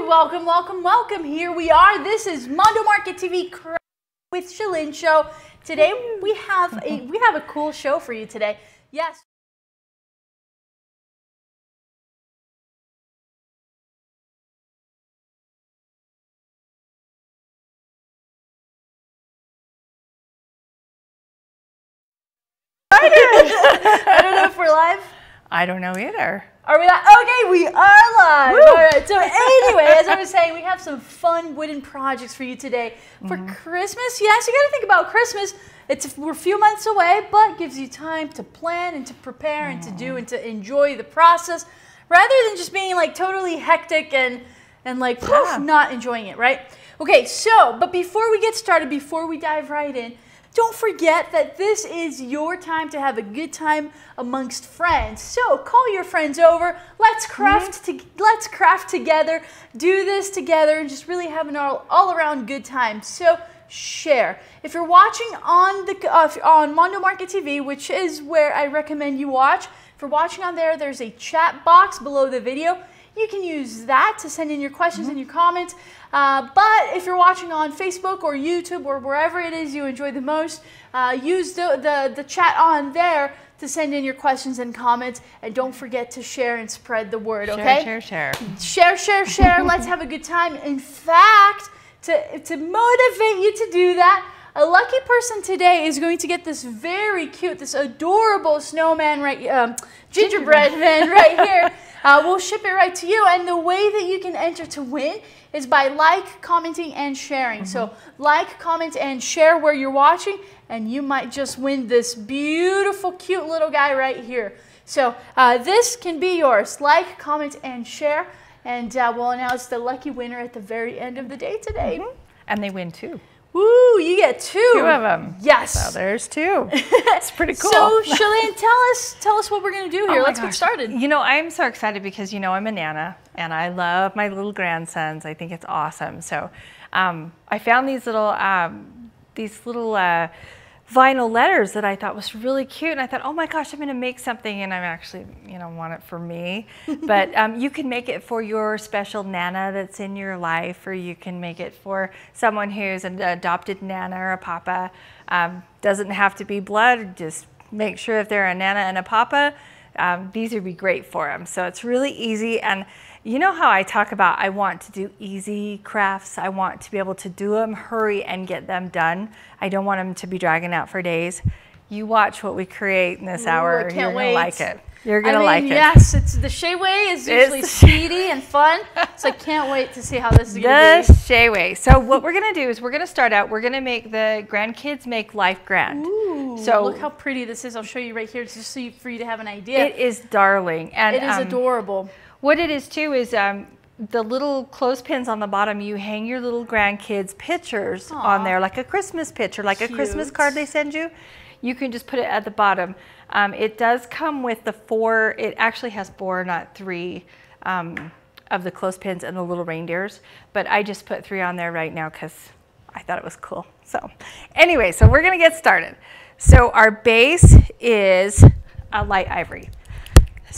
welcome, welcome, welcome. Here we are. This is Mondo Market TV with Shalyn show. Today we have a cool show for you today. Yes. I don't know if we're live. I don't know either. Are we live? Okay, we are live. Woo! All right. So anyway, as I was saying, we have some fun wooden projects for you today for Christmas. Yes, you got to think about Christmas. We're a few months away, but gives you time to plan and to prepare and to do and to enjoy the process, rather than just being like totally hectic and like poof, not enjoying it, right? Okay. So, but before we get started, before we dive right in, don't forget that this is your time to have a good time amongst friends. So call your friends over. Let's craft. Let's craft together. Do this together, and just really have an all-around good time. So share. If you're watching on Mondo Market TV, which is where I recommend you watch. If you're watching on there, there's a chat box below the video. You can use that to send in your questions and your comments. But if you're watching on Facebook or YouTube or wherever it is you enjoy the most, use the chat on there to send in your questions and comments. And don't forget to share and spread the word, okay? Share. Let's have a good time. In fact, to motivate you to do that, a lucky person today is going to get this very cute, this adorable snowman, gingerbread man right here. We'll ship it right to you, and the way that you can enter to win is by commenting, and sharing. So like, comment, and share where you're watching, and you might just win this beautiful, cute little guy right here. So this can be yours. Like, comment, and share, and we'll announce the lucky winner at the very end of the day today. And they win too. Woo, you get two. Two of them. Yes. So there's two. It's pretty cool. So, Shalyn, tell us what we're going to do here. Let's get started. You know, I'm so excited because, you know, I'm a Nana and I love my little grandsons. I think it's awesome. So I found these little vinyl letters that I thought was really cute, and I thought, oh my gosh, I'm going to make something, and I'm actually, you know, want it for me. But you can make it for your special Nana that's in your life, or you can make it for someone who's an adopted Nana or a Papa. Doesn't have to be blood. Just make sure if they're a Nana and a Papa, these would be great for them. So it's really easy. And you know how I talk about I want to do easy crafts. I want to be able to do them, hurry, and get them done. I don't want them to be dragging out for days. You watch what we create in this hour. You're going to like it. You're going to like it. Yes, the Shea Way is usually speedy and fun. So I can't wait to see how this is going to be. The Shea Way. So what we're going to do is we're going to start out. We're going to make the grandkids make life grand. Ooh, so look how pretty this is. I'll show you right here just for you to have an idea. It is darling. And it is adorable. What it is too is the little clothespins on the bottom, you hang your little grandkids' pictures on there, like a Christmas picture, like a Christmas card they send you. You can just put it at the bottom. It does come with the 4, it actually has 4, not 3 of the clothespins and the little reindeers, but I just put 3 on there right now because I thought it was cool. So anyway, so we're gonna get started. So our base is a light ivory.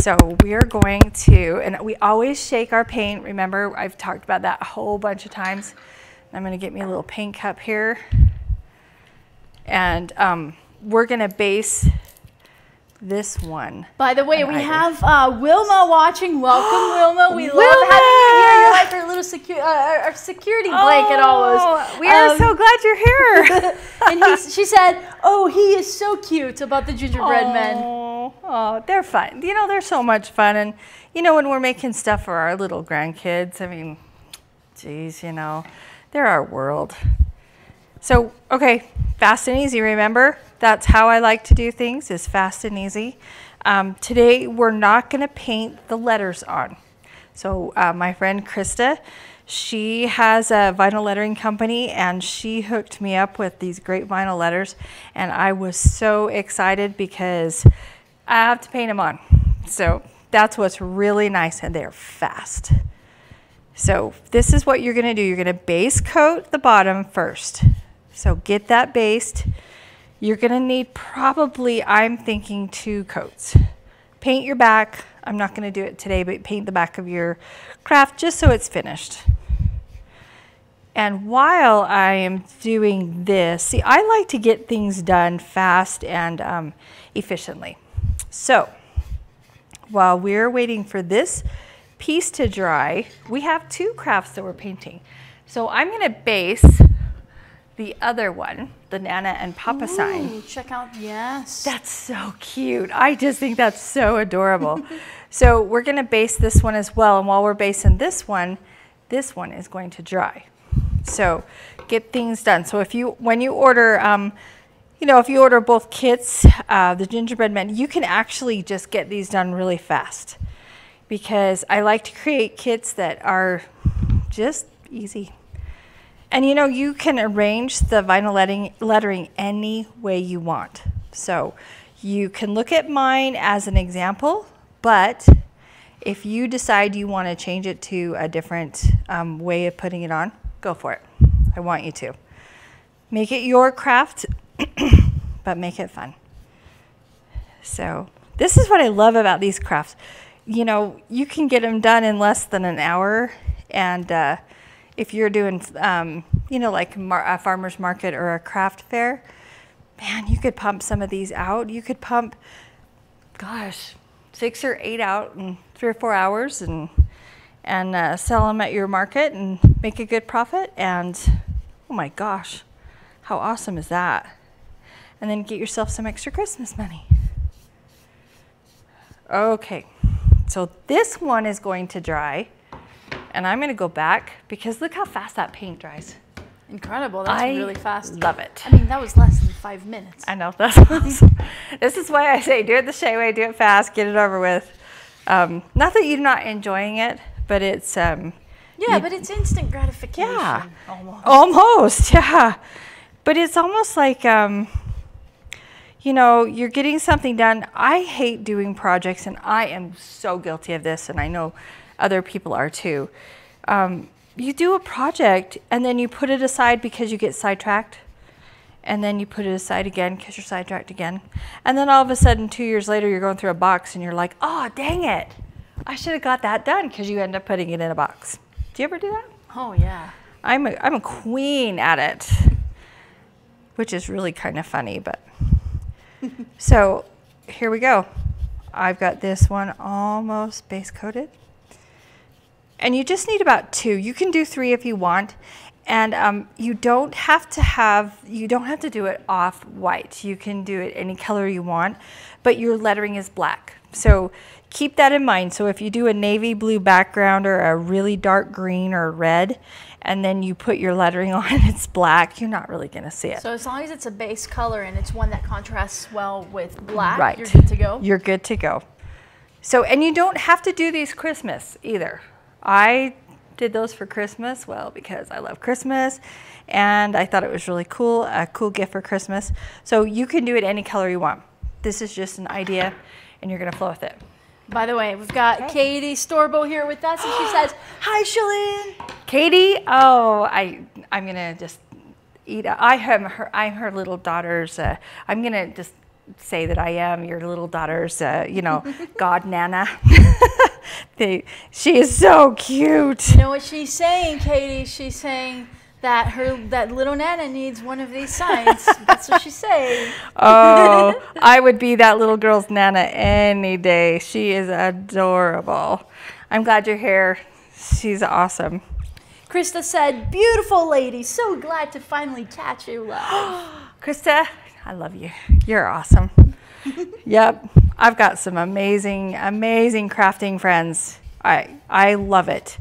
So we are going to, and we always shake our paint. Remember, I've talked about that a whole bunch of times. I'm going to get me a little paint cup here. And we're going to base this one. By the way, we have Wilma watching. Welcome, Wilma. We love having you here. You're like our little our security blanket almost. We are so glad you're here. And she said, oh, he is so cute about the gingerbread men. Oh, they're fun. You know, they're so much fun. And, you know, when we're making stuff for our little grandkids, I mean, geez, you know, they're our world. So, okay, fast and easy, remember? That's how I like to do things, is fast and easy. Today, we're not going to paint the letters on. So, my friend Krista, she has a vinyl lettering company, and she hooked me up with these great vinyl letters. And I was so excited because I have to paint them on. So that's what's really nice, and they're fast. So this is what you're going to do. You're going to base coat the bottom first. So get that based. You're going to need probably, I'm thinking, 2 coats. Paint your back. I'm not going to do it today, but paint the back of your craft just so it's finished. And while I am doing this, see, I like to get things done fast and efficiently. So while we're waiting for this piece to dry, we have 2 crafts that we're painting. So I'm going to base the other one, the Nana and Papa sign. Check out, yes. That's so cute. I just think that's so adorable. So we're going to base this one as well. And while we're basing this one is going to dry. So get things done. So when you order, if you order both kits, the gingerbread men, you can actually just get these done really fast, because I like to create kits that are just easy. And you can arrange the vinyl lettering any way you want. So you can look at mine as an example, but if you decide you want to change it to a different way of putting it on, go for it. I want you to. Make it your craft, but make it fun. So this is what I love about these crafts. You can get them done in less than an hour. And if you're doing, like a farmer's market or a craft fair, man, you could pump some of these out. You could pump, 6 or 8 out in 3 or 4 hours and sell them at your market and make a good profit. And oh my gosh, how awesome is that? And then get yourself some extra Christmas money. Okay, so this one is going to dry, and I'm going to go back because look how fast that paint dries. Incredible. That's really fast. Love it. I mean, that was less than 5 minutes. I know. That's awesome. This is why I say do it the Shay way, do it fast, get it over with. Not that you're not enjoying it, but it's... but it's instant gratification. Yeah. Almost, yeah. But it's almost like, you're getting something done. I hate doing projects, and I am so guilty of this, and I know other people are too. You do a project, and then you put it aside because you get sidetracked, and then you put it aside again because you're sidetracked again. And then all of a sudden, 2 years later, you're going through a box, and you're like, oh, dang it. I should have got that done, because you end up putting it in a box. Do you ever do that? Oh, yeah. I'm a queen at it, which is really kind of funny, but... So here we go. I've got this one almost base coated. And you just need about 2. You can do 3 if you want. And you don't have to do it off white. You can do it any color you want, but your lettering is black. So keep that in mind. So if you do a navy blue background or a really dark green or red, and then you put your lettering on and it's black, you're not really going to see it. So as long as it's a base color and it's one that contrasts well with black, right, you're good to go? You're good to go. So, and you don't have to do these Christmas either. I did those for Christmas, well, because I love Christmas, and I thought it was really cool, a cool gift for Christmas. So you can do it any color you want. This is just an idea, and you're going to flow with it. By the way, we've got Katie Storbo here with us, and she says, hi, Shalyn. Katie, oh, I'm going to just eat. I'm her little daughter's, I'm going to just say that I am your little daughter's, god Nana. She is so cute. You know what she's saying, Katie? She's saying that little Nana needs one of these signs. That's what she's saying. Oh, I would be that little girl's Nana any day. She is adorable. I'm glad you're here. She's awesome. Krista said, beautiful lady. So glad to finally catch you live. Krista, I love you. You're awesome. Yep. I've got some amazing, amazing crafting friends. I love it.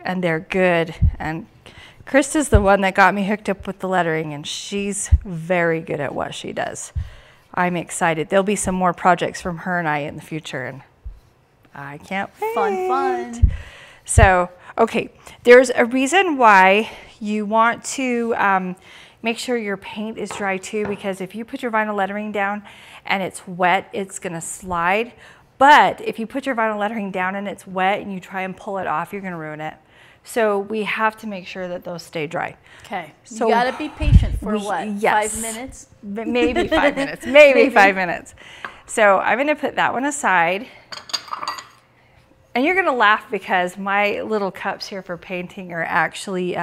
And they're good. And Krista's the one that got me hooked up with the lettering, and she's very good at what she does. I'm excited. There'll be some more projects from her and I in the future, and I can't wait. Fun. So, okay, there's a reason why you want to make sure your paint is dry too, because if you put your vinyl lettering down and it's wet, it's gonna slide. But if you put your vinyl lettering down and it's wet and you try and pull it off, you're gonna ruin it. So we have to make sure that those stay dry. Okay, so you gotta be patient for what, yes, 5 minutes? Maybe 5 minutes, maybe 5 minutes. So I'm gonna put that one aside. And you're gonna laugh because my little cups here for painting are actually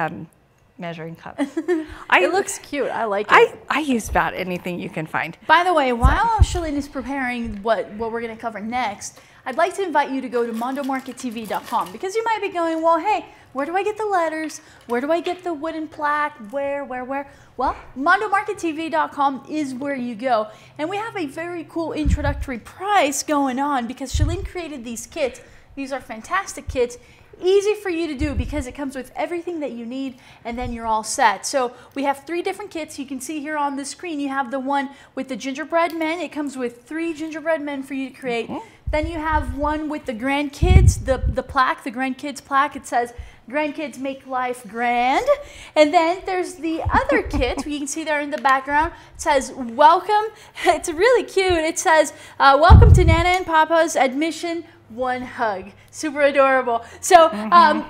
measuring cups. It looks cute. I like it. I use about anything you can find. By the way, while Shalyn is preparing what we're going to cover next, I'd like to invite you to go to mondomarkettv.com, because you might be going, well, hey, where do I get the letters? Where do I get the wooden plaque? Where? Well, mondomarkettv.com is where you go. And we have a very cool introductory price going on because Shalyn created these kits. These are fantastic kits. Easy for you to do because it comes with everything that you need, and then you're all set. So we have 3 different kits. You can see here on the screen, you have the one with the gingerbread men. It comes with 3 gingerbread men for you to create. Then you have one with the grandkids, the plaque, the grandkids plaque. It says, grandkids make life grand. And then there's the other kit, you can see there in the background. It says, welcome. It's really cute. It says, welcome to Nana and Papa's admission, one hug. Super adorable. So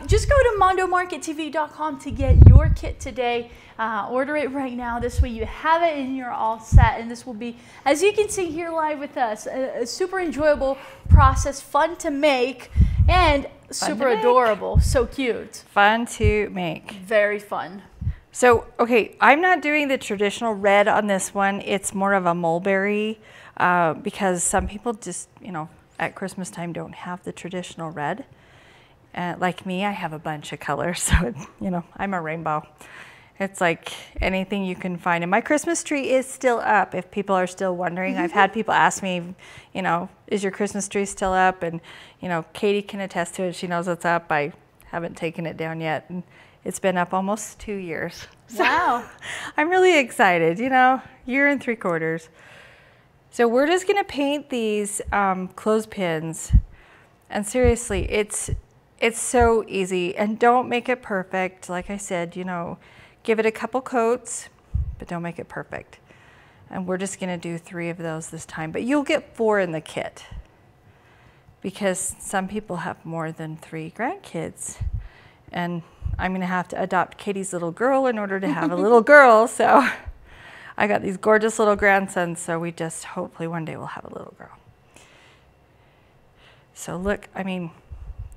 just go to mondomarkettv.com to get your kit today. Order it right now. This way you have it and you're all set. And this will be, as you can see here live with us, a super enjoyable process, fun to make, and super adorable. So cute. Fun to make. Very fun. So, okay, I'm not doing the traditional red on this one. It's more of a mulberry because some people just, you know, at Christmas time don't have the traditional red. Like me, I have a bunch of colors, so you know, I'm a rainbow. It's like anything you can find. And my Christmas tree is still up, if people are still wondering. I've had people ask me, you know, is your Christmas tree still up? And, you know, Katie can attest to it. She knows it's up. I haven't taken it down yet. And it's been up almost 2 years. Wow. So I'm really excited, you know, 1 3/4 years. So we're just gonna paint these clothespins, and seriously, it's so easy, and don't make it perfect. Like I said, you know, give it a couple coats, but don't make it perfect. And we're just gonna do 3 of those this time, but you'll get 4 in the kit because some people have more than 3 grandkids, and I'm gonna have to adopt Katie's little girl in order to have a little girl, so. I got these gorgeous little grandsons, so we just hopefully one day we'll have a little girl. So look, I mean,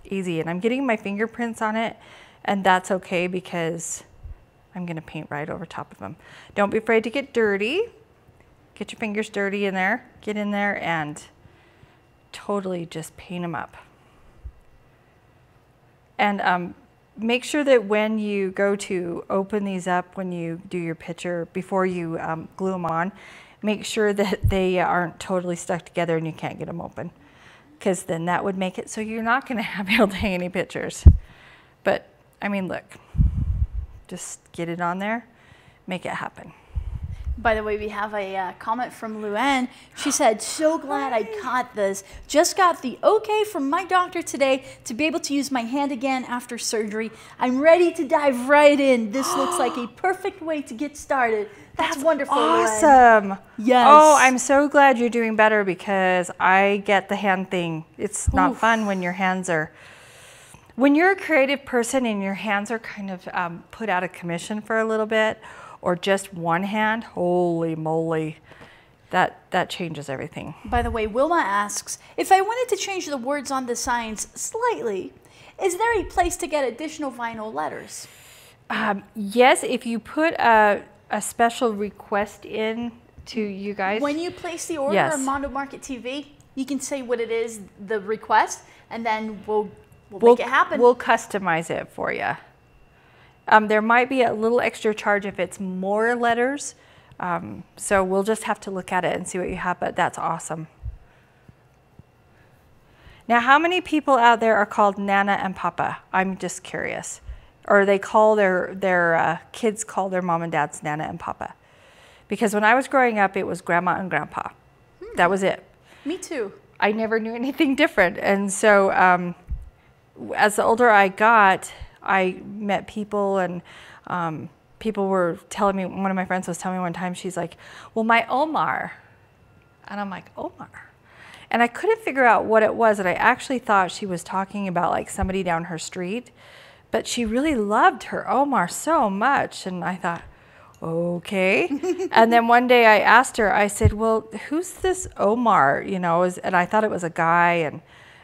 easy. And I'm getting my fingerprints on it, and that's okay because I'm gonna paint right over top of them. Don't be afraid to get dirty. Get your fingers dirty in there. Get in there and totally just paint them up. And make sure that when you go to open these up, when you do your picture, before you glue them on, make sure that they aren't totally stuck together and you can't get them open, because then that would make it so you're not going to be able to hang any pictures. But I mean, look, just get it on there, make it happen. By the way, we have a comment from Luann. She said, so glad I caught this. Just got the okay from my doctor today to be able to use my hand again after surgery. I'm ready to dive right in. This looks like a perfect way to get started. That's wonderful, awesome. Luann. Yes. Oh, I'm so glad you're doing better because I get the hand thing. It's not fun when your hands are, when you're a creative person and your hands are kind of put out of commission for a little bit, or just one hand, holy moly, that changes everything. By the way, Wilma asks, if I wanted to change the words on the signs slightly, is there a place to get additional vinyl letters? Yes, if you put a special request in to you guys. When you place the order on Mondo Market TV, you can say what it is, the request, and then we'll make it happen. We'll customize it for you. There might be a little extra charge if it's more letters, so we'll just have to look at it and see what you have, but that's awesome. Now, how many people out there are called Nana and Papa? I'm just curious. Or they call their kids call their mom and dads Nana and Papa. Because when I was growing up, it was Grandma and Grandpa. That was it. Me too. I never knew anything different, and so as the older I got, I met people, and people were telling me, one of my friends was telling me one time, she's like, well, my Omar. And I'm like, Omar? And I couldn't figure out what it was, and I actually thought she was talking about like somebody down her street, but she really loved her Omar so much, and I thought, okay. And then one day I asked her, I said, well, who's this Omar, you know, and I thought it was a guy,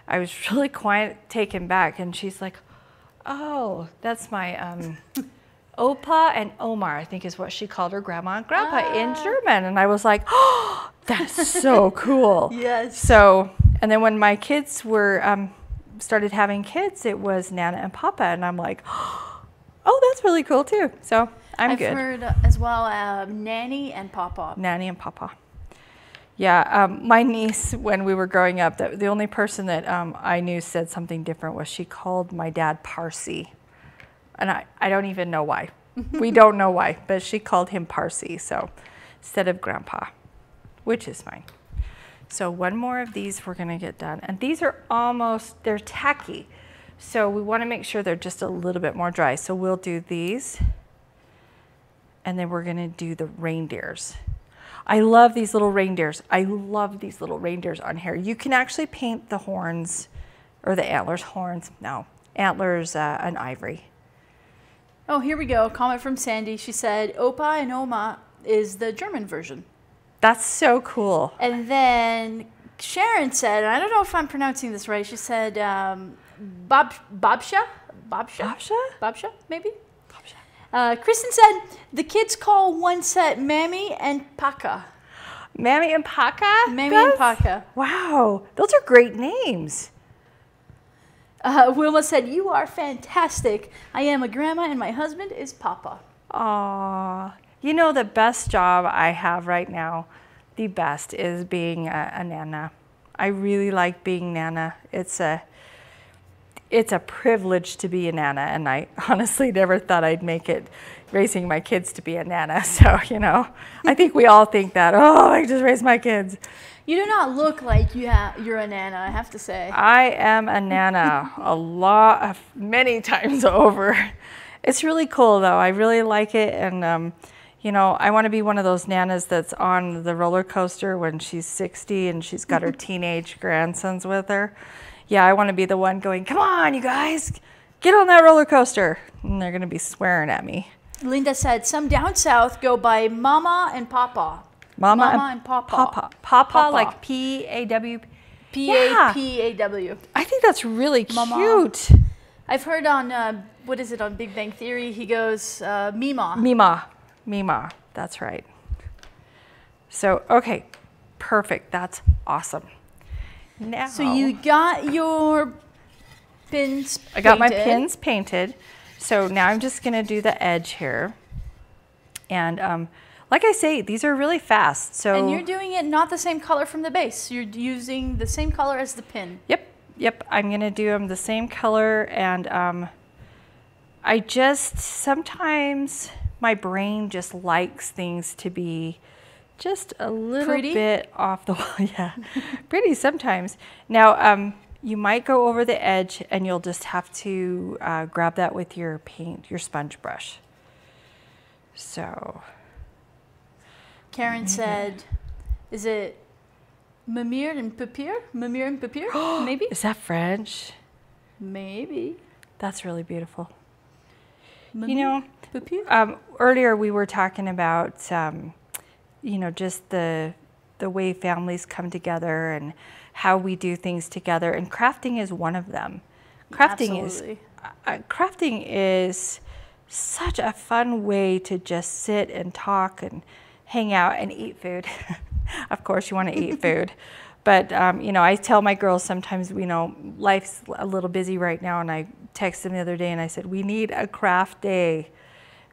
I was really quite taken back, and she's like, oh, that's my Opa and Omar, I think is what she called her grandma and grandpa in German. And I was like, oh, that's so cool. Yes. So, and then when my kids were, started having kids, it was Nana and Papa. And I'm like, oh, that's really cool too. So I've good. Heard as well, Nanny and Papa. Nanny and Papa. Yeah, my niece, when we were growing up, the only person that I knew said something different was she called my dad Parsi. And I don't even know why. We don't know why, but she called him Parsi, so instead of Grandpa, which is fine. So one more of these we're gonna get done. And these are almost, they're tacky. So we wanna make sure they're just a little bit more dry. So we'll do these, and then we're gonna do the reindeers. I love these little reindeers. I love these little reindeers on here. You can actually paint the horns, or the antlers, antlers an ivory. Oh, here we go. Comment from Sandy. She said, Opa and Oma is the German version. That's so cool. And then Sharon said, and I don't know if I'm pronouncing this right, she said, Babsha, maybe? Babsha. Kristen said, the kids call one set Mammy and Paka. Mammy and Paka? Mammy and Paka. Wow, those are great names. Wilma said, you are fantastic. I am a grandma and my husband is Papa. Aw, you know, the best job I have right now, the best, is being a Nana. I really like being Nana. It's a privilege to be a Nana, and I honestly never thought I'd make it raising my kids to be a Nana. So, you know, I think we all think that, oh, I just raised my kids. You do not look like you're a Nana, I have to say. I am a Nana many times over. It's really cool though. I really like it, and you know, I want to be one of those Nanas that's on the roller coaster when she's 60 and she's got her teenage grandsons with her. Yeah, I want to be the one going, come on, you guys, get on that roller coaster. And they're going to be swearing at me. Linda said, some down south go by Mama and Papa. Mama and Papa. Papa, like P-A-W. P-A-P-A-W. I think that's really Mama. cute. I've heard on, what is it, on Big Bang Theory, he goes, Mima. Mima, that's right. So, okay, perfect, that's awesome. Now, so you got your pins painted. I got my pins painted. So now I'm just gonna do the edge here. And like I say, these are really fast. So and you're doing it not the same color from the base. You're using the same color as the pin. Yep, I'm gonna do them the same color. And I just, sometimes my brain just likes things to be just a little bit off the wall. Yeah, pretty sometimes. Now, you might go over the edge and you'll just have to grab that with your paint, your sponge brush. So. Karen said, is it Mamir and Papier? Mamir and Papier, maybe? Is that French? Maybe. That's really beautiful. Mamir, you know, Papier? Earlier we were talking about, you know, just the way families come together and how we do things together, and crafting is one of them. Crafting is such a fun way to just sit and talk and hang out and eat food. Of course you want to eat food, but you know, I tell my girls sometimes, you know, life's a little busy right now, and I texted them the other day and I said, we need a craft day,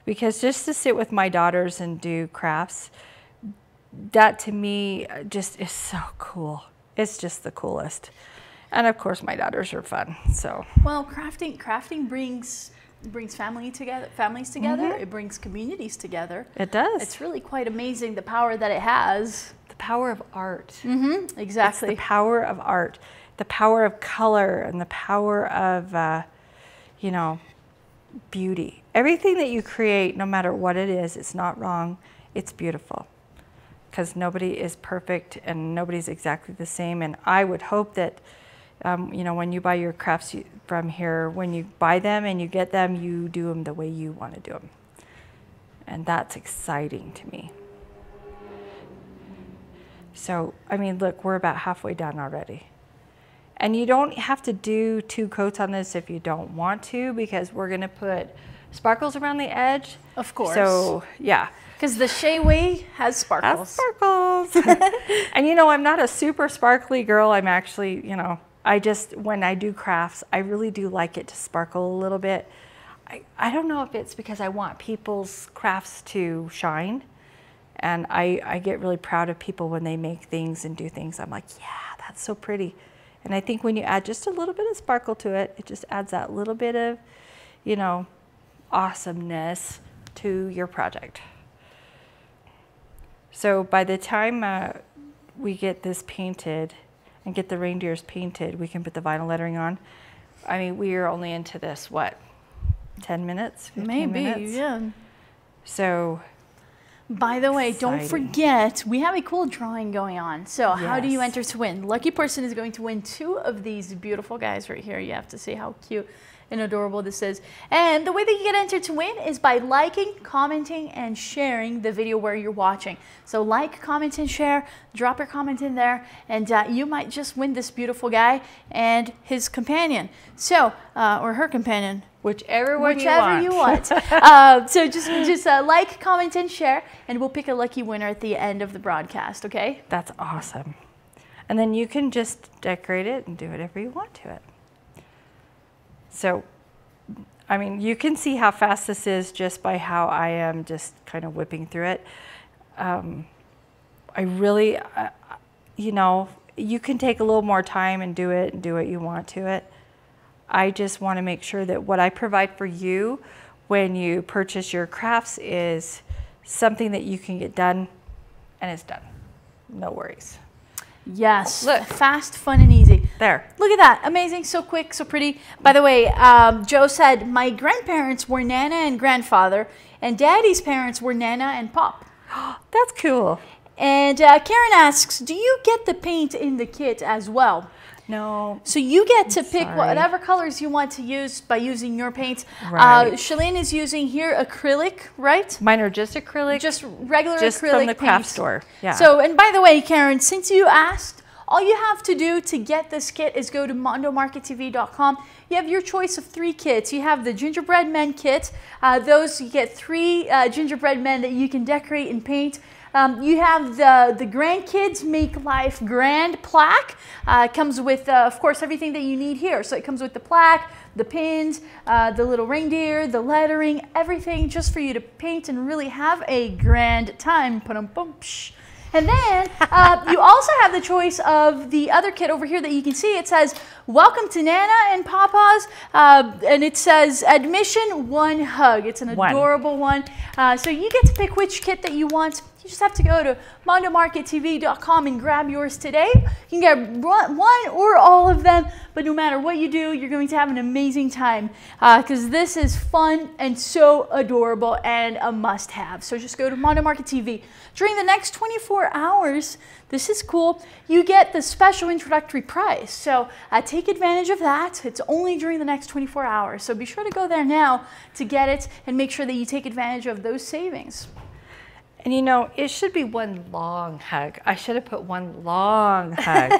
because just to sit with my daughters and do crafts, that to me just is so cool. It's just the coolest. And of course my daughters are fun, so. Well, crafting brings families together. Mm-hmm. It brings communities together. It does. It's really quite amazing the power that it has. The power of art. Mm-hmm. Exactly. It's the power of art, the power of color, and the power of, you know, beauty. Everything that you create, no matter what it is, it's not wrong. It's beautiful. Because nobody is perfect and nobody's exactly the same. And I would hope that, you know, when you buy your crafts from here, when you buy them and you get them, you do them the way you want to do them. And that's exciting to me. So, I mean, look, we're about halfway done already. And you don't have to do 2 coats on this if you don't want to, because we're gonna put sparkles around the edge. Of course. So yeah. Because the Shea Way has sparkles. And you know, I'm not a super sparkly girl. I'm actually, you know, when I do crafts, I really do like it to sparkle a little bit. I don't know if it's because I want people's crafts to shine. And I get really proud of people when they make things and do things. I'm like, yeah, that's so pretty. And I think when you add just a little bit of sparkle to it, it just adds that little bit of, you know, awesomeness to your project. So by the time we get this painted and get the reindeers painted, we can put the vinyl lettering on. I mean, we are only into this, what, 10 minutes, 15 minutes? Yeah. So, by the way, don't forget, we have a cool drawing going on. So how do you enter to win? Lucky person is going to win 2 of these beautiful guys right here. You have to see how cute and adorable this is. And the way that you get entered to win is by liking, commenting, and sharing the video where you're watching. So like, comment, and share, drop your comment in there, and you might just win this beautiful guy and his companion. So, or her companion. Whichever you want. So just like, comment, and share, and we'll pick a lucky winner at the end of the broadcast, okay? That's awesome. And then you can just decorate it and do whatever you want to it. So, I mean, you can see how fast this is just by how I am just kind of whipping through it. I really, you know, you can take a little more time and do it and do what you want to it. I just want to make sure that what I provide for you when you purchase your crafts is something that you can get done, and it's done. No worries. Yes. Look. Fast, fun, and easy. There. Look at that. Amazing. So quick, so pretty. By the way, Joe said, my grandparents were Nana and grandfather, and Daddy's parents were Nana and Pop. That's cool. And Karen asks, do you get the paint in the kit as well? No. So you get to pick whatever colors you want to use by using your paints. Right. Shalyn is using here acrylic, right? Mine are just acrylic. Just regular just acrylic from the craft paints. store. Yeah. So, and by the way, Karen, since you asked, all you have to do to get this kit is go to mondomarkettv.com. You have your choice of 3 kits. You have the gingerbread men kit. Those, you get 3 gingerbread men that you can decorate and paint. You have the Grandkids Make Life Grand plaque. It comes with, of course, everything that you need here. So it comes with the plaque, the pins, the little reindeer, the lettering, everything just for you to paint and really have a grand time. And then you also have the choice of the other kit over here that you can see. It says, welcome to Nana and Papa's, and it says admission 1 hug. It's an adorable one. So you get to pick which kit that you want. You just have to go to mondomarkettv.com and grab yours today. You can get one or all of them, but no matter what you do, you're going to have an amazing time because this is fun and so adorable and a must-have. So just go to Mondo Market TV. During the next 24 hours, this is cool, you get the special introductory price. So take advantage of that. It's only during the next 24 hours. So be sure to go there now to get it and make sure that you take advantage of those savings. And you know, it should be 1 long hug. I should have put 1 long hug.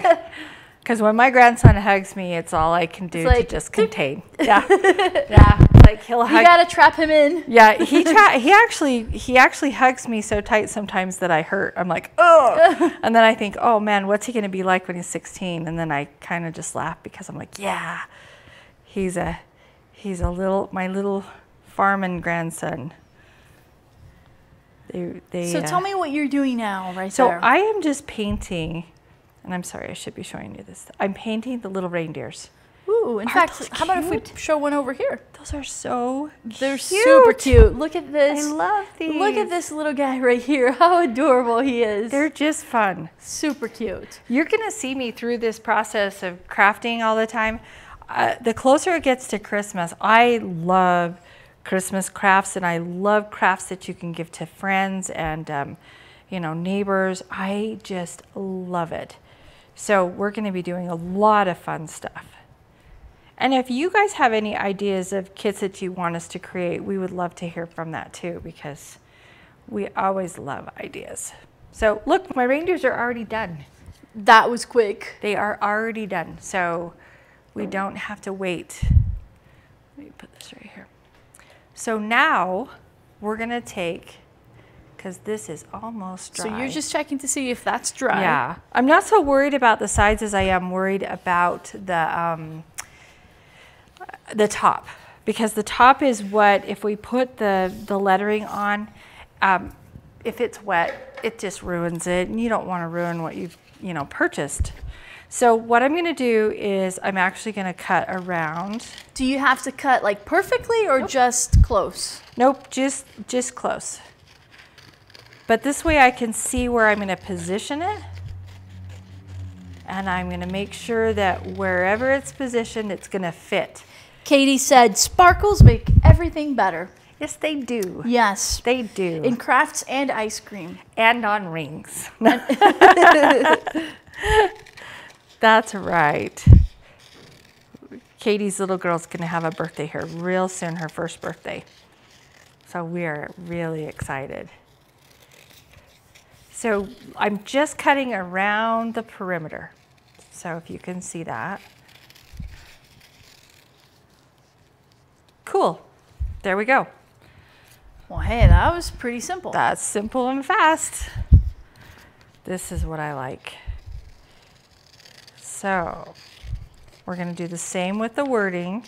Because when my grandson hugs me, it's all I can do to just contain. Yeah. Yeah. Like he'll hug. You gotta trap him in. Yeah, he actually hugs me so tight sometimes that I hurt. I'm like, oh. And then I think, oh man, what's he gonna be like when he's 16? And then I kind of just laugh because I'm like, yeah, he's my little farming grandson. So tell me what you're doing now, right so there. I am just painting, and I'm sorry, I should be showing you this. I'm painting the little reindeers. Ooh, in fact, how about if we show one over here? Those are so They're super cute. Look at this. I love these. Look at this little guy right here. How adorable he is. They're just fun. Super cute. You're going to see me through this process of crafting all the time. The closer it gets to Christmas, I love Christmas crafts, and I love crafts that you can give to friends and you know, neighbors. I just love it. So we're going to be doing a lot of fun stuff. And if you guys have any ideas of kits that you want us to create, we would love to hear from that too, because we always love ideas. So look, my reindeers are already done. That was quick. They are already done, so we don't have to wait. Let me put this right here. So now we're gonna take, because this is almost dry. So you're just checking to see if that's dry. Yeah, I'm not so worried about the sides as I am worried about the top, because the top is what, if we put the lettering on, if it's wet, it just ruins it, and you don't want to ruin what you've purchased. So what I'm going to do is I'm actually going to cut around. Do you have to cut like perfectly or just close? Nope, just close. But this way I can see where I'm going to position it. And I'm going to make sure that wherever it's positioned, it's going to fit. Katie said sparkles make everything better. Yes, they do. Yes. They do. In crafts and ice cream. And on rings. That's right. Katie's little girl's going to have a birthday here real soon, her first birthday. So we are really excited. So I'm just cutting around the perimeter. So if you can see that. Cool. There we go. Well, hey, that was pretty simple. That's simple and fast. This is what I like. So we're going to do the same with the wording.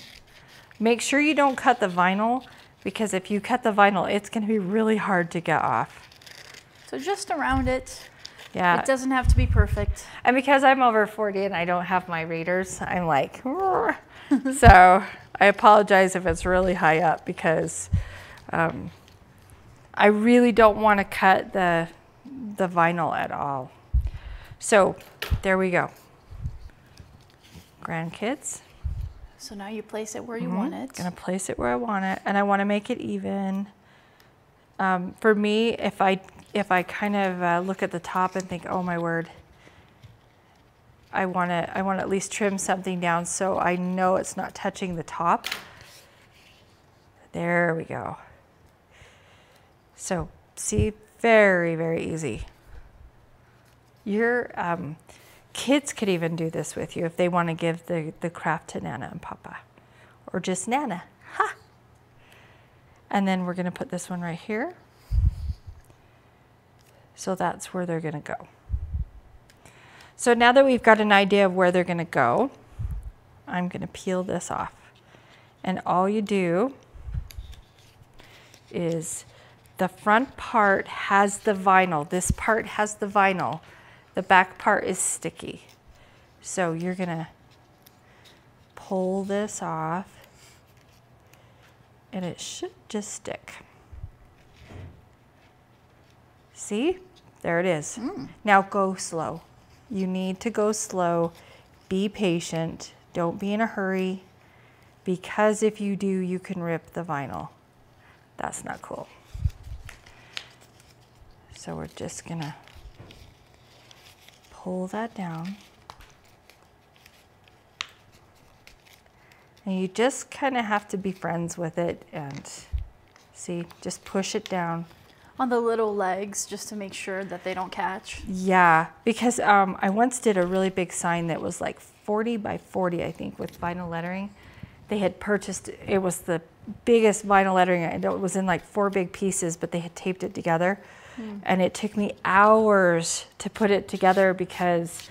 Make sure you don't cut the vinyl, because if you cut the vinyl, it's going to be really hard to get off. So just around it. Yeah. It doesn't have to be perfect. And because I'm over 40 and I don't have my readers, I'm like, so I apologize if it's really high up, because I really don't want to cut the vinyl at all. So there we go. Grandkids. So now you place it where you want it. Gonna place it where I want it, and I want to make it even. For me, if I kind of look at the top and think, oh my word, I want to at least trim something down so I know it's not touching the top. There we go. So see, very, very easy. Your kids could even do this with you if they want to give the craft to Nana and Papa, or just Nana. Ha! And then we're going to put this one right here. So that's where they're going to go. So now that we've got an idea of where they're going to go, I'm going to peel this off. And all you do is, the front part has the vinyl. This part has the vinyl. The back part is sticky. So you're going to pull this off, and it should just stick. See? There it is. Now go slow. You need to go slow. Be patient. Don't be in a hurry, because if you do, you can rip the vinyl. That's not cool. So we're just going to pull that down. And you just kind of have to be friends with it, and see, just push it down. On the little legs, just to make sure that they don't catch. Yeah, because I once did a really big sign that was like 40 by 40, I think, with vinyl lettering. They had purchased, it was the biggest vinyl lettering, and it was in like 4 big pieces, but they had taped it together. And it took me hours to put it together because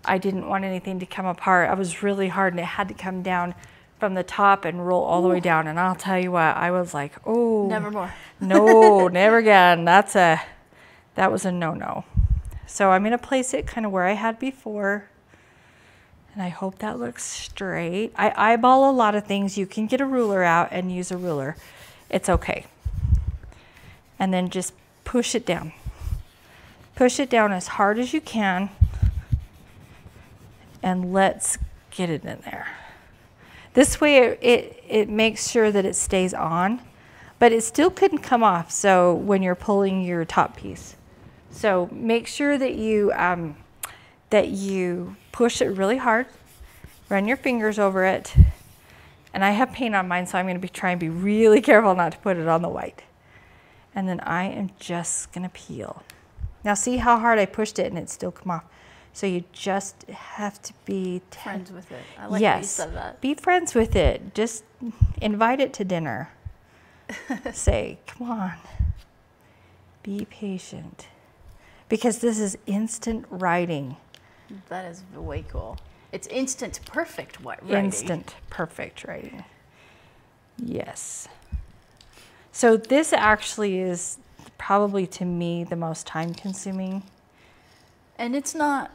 I didn't want anything to come apart. I was really hard, and it had to come down from the top and roll all the way down. And I'll tell you what, I was like, oh. Never more. No, never again. That was a no-no. So I'm going to place it kind of where I had before. And I hope that looks straight. I eyeball a lot of things. You can get a ruler out and use a ruler. It's okay. And then just push it down. Push it down as hard as you can. And let's get it in there. This way it makes sure that it stays on, but it still couldn't come off, so when you're pulling your top piece. So make sure that you push it really hard, run your fingers over it, and I have paint on mine, so I'm going to be trying to be really careful not to put it on the white. And then I am just going to peel. Now see how hard I pushed it and it still come off. So you just have to be friends with it. I like how you said that. Be friends with it. Just invite it to dinner. Say, come on. Be patient. Because this is instant writing. That is way cool. It's instant perfect writing. Instant perfect writing. Yes. So this actually is probably, to me, the most time consuming. And it's not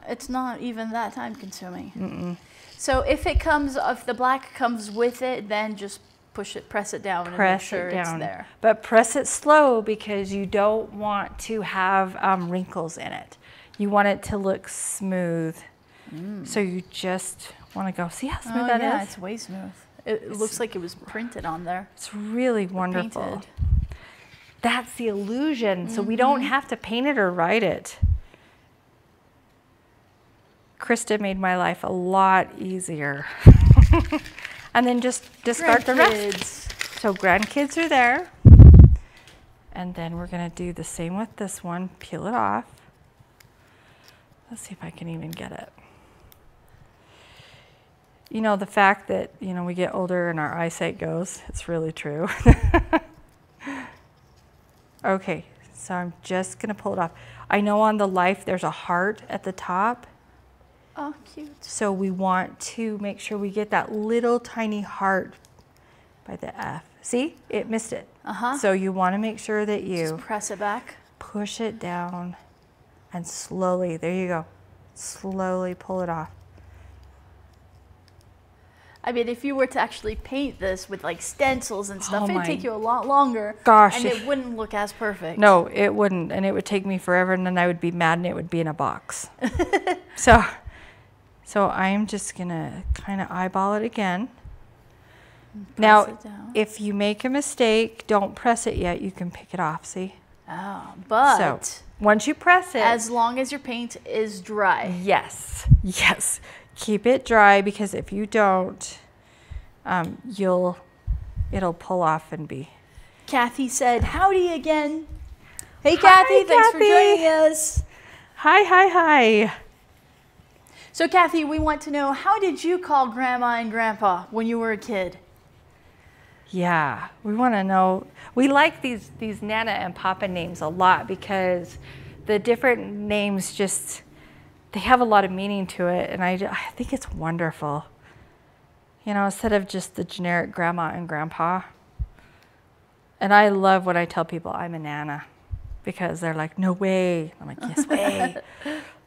even that time consuming. So if the black comes with it, then just press it down and make sure it's there. But press it slow because you don't want to have wrinkles in it. You want it to look smooth. So you just want to go, see how smooth that is? Yeah, it's way smooth. It looks like it was printed on there. It's really wonderful. Painted. That's the illusion. So we don't have to paint it or write it. Krista made my life a lot easier. And then just discard the rest. So grandkids are there. And then we're going to do the same with this one. Peel it off. Let's see if I can even get it. You know, the fact that, you know, we get older and our eyesight goes, it's really true. Okay, so I'm just going to pull it off. I know on the life there's a heart at the top. Oh, cute. So we want to make sure we get that little tiny heart by the F. See, it missed it. So you want to make sure that you just press it back. Push it down and slowly, there you go. Slowly pull it off. I mean, if you were to actually paint this with like stencils and stuff, it'd take you a lot longer. Gosh. And it wouldn't look as perfect. No, it wouldn't. And it would take me forever and then I would be mad and it would be in a box. So I'm just going to kind of eyeball it again. Now, if you make a mistake, don't press it yet. You can pick it off, see? Oh, but so, once you press it. As long as your paint is dry. Yes, yes. Keep it dry because if you don't, it'll pull off and be. Kathy said, howdy again. Hey, Kathy, thanks for joining us. Hi, hi, hi. So, Kathy, we want to know, how did you call Grandma and Grandpa when you were a kid? Yeah, we want to know. We like these Nana and Papa names a lot because the different names just, they have a lot of meaning to it, and I think it's wonderful. You know, instead of just the generic Grandma and Grandpa. And I love when I tell people I'm a Nana because they're like, no way. I'm like, yes way.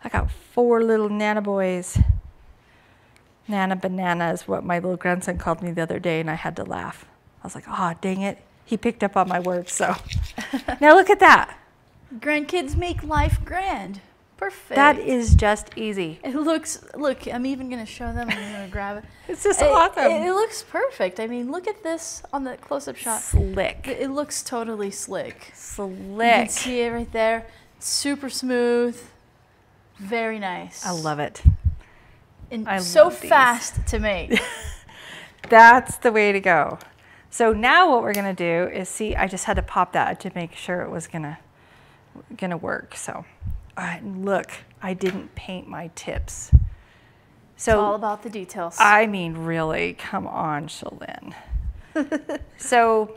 I got 4 little Nana boys. Nana Banana is what my little grandson called me the other day, and I had to laugh. I was like, oh, dang it. He picked up on my words, so. Now look at that. Grandkids make life grand. Perfect. That is just easy. It looks, look, I'm even going to show them. I'm going to grab it. It's just awesome. It looks perfect. I mean, look at this on the close-up shot. Slick. It looks totally slick. Slick. You can see it right there. Super smooth. Very nice. I love it. And so fast to make. That's the way to go. So now what we're going to do is see, I just had to pop that to make sure it was going to work. So, all right, look, I didn't paint my tips. So it's all about the details. I mean, really, come on, Shalyn. So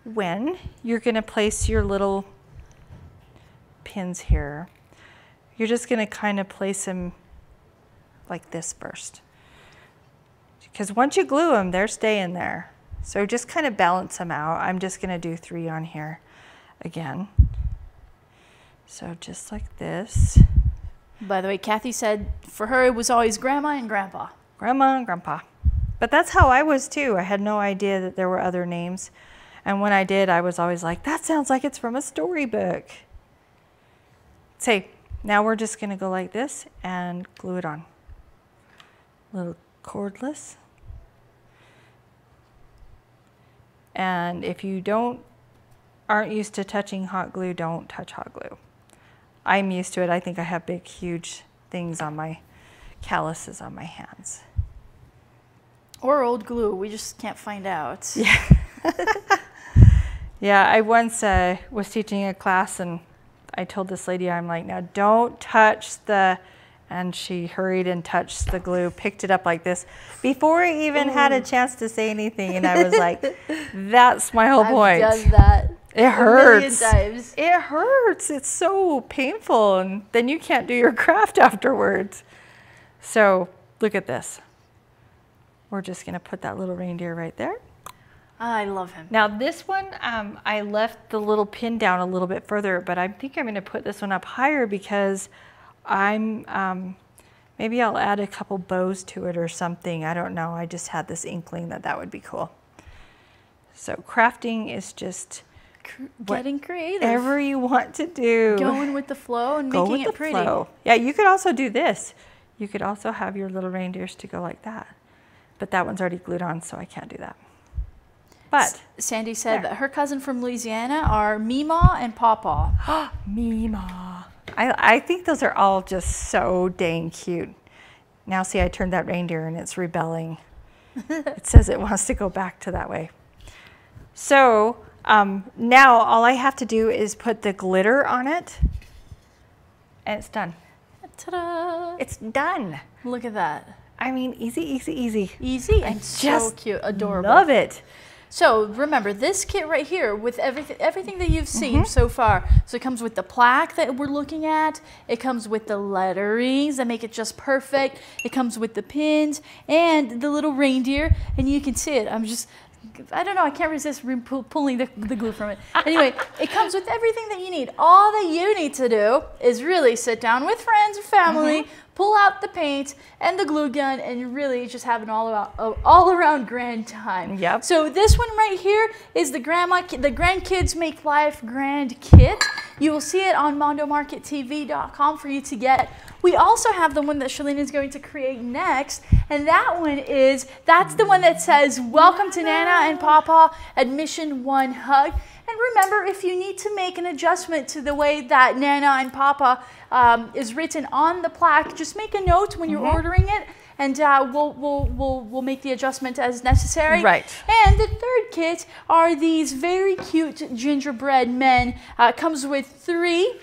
when you're going to place your little pins here, you're just going to kind of place them like this first. Because once you glue them, they're staying there. So just kind of balance them out. I'm just going to do 3 on here again. So just like this. By the way, Kathy said for her it was always Grandma and Grandpa. Grandma and Grandpa. But that's how I was too. I had no idea that there were other names. And when I did, I was always like, that sounds like it's from a storybook. Say, now we're just going to go like this and glue it on. Little cordless. And if you aren't used to touching hot glue, don't touch hot glue. I'm used to it. I think I have big, huge things on my calluses on my hands. Or old glue. We just can't find out. Yeah. Yeah, I once was teaching a class and I told this lady, I'm like, now don't touch the And she hurried and touched the glue, picked it up like this before I even had a chance to say anything. And I was like, that's my whole point. I've done that. It hurts. A million times. It hurts. It's so painful. And then you can't do your craft afterwards. So look at this. We're just going to put that little reindeer right there. I love him. Now this one, I left the little pin down a little bit further, but I think I'm going to put this one up higher because maybe I'll add a couple bows to it or something. I don't know. I just had this inkling that that would be cool. So crafting is just getting creative. Whatever you want to do. Going with the flow and making it pretty. Flow. Yeah, you could also do this. You could also have your little reindeers to go like that. But that one's already glued on, so I can't do that. But Sandy said that her cousin from Louisiana are Meemaw and Pawpaw. Meemaw. I think those are all just so dang cute. Now see, I turned that reindeer and it's rebelling. It says it wants to go back to that way. So now all I have to do is put the glitter on it and it's done. Ta-da! It's done. Look at that. I mean, easy, easy, easy. Easy and so cute, adorable. Love it. So remember, this kit right here with everything that you've seen so far. So it comes with the plaque that we're looking at. It comes with the letterings that make it just perfect. It comes with the pins and the little reindeer. And you can see it. I don't know, I can't resist pulling the glue from it. Anyway, it comes with everything that you need. All that you need to do is really sit down with friends or family, pull out the paint and the glue gun, and really just have an all around grand time. Yep. So this one right here is the Grandkids Make Life Grand Kit. You will see it on mondomarkettv.com for you to get. We also have the one that Shalyn is going to create next, and that's the one that says, "Welcome to Nana and Papa, Admission 1 Hug." And remember, if you need to make an adjustment to the way that Nana and Papa is written on the plaque, just make a note when you're ordering it, and we'll make the adjustment as necessary. Right. And the third kit are these very cute gingerbread men. It comes with 3.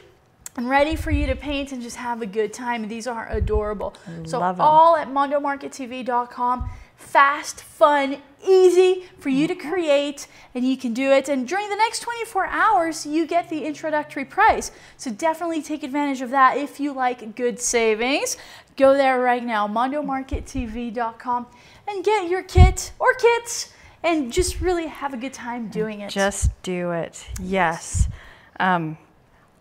And ready for you to paint and just have a good time. These are adorable. So all at mondomarkettv.com. Fast, fun, easy for you to create, and you can do it. And during the next 24 hours, you get the introductory price. So definitely take advantage of that if you like good savings. Go there right now, mondomarkettv.com, and get your kit or kits and just really have a good time doing it. Just do it. Yes.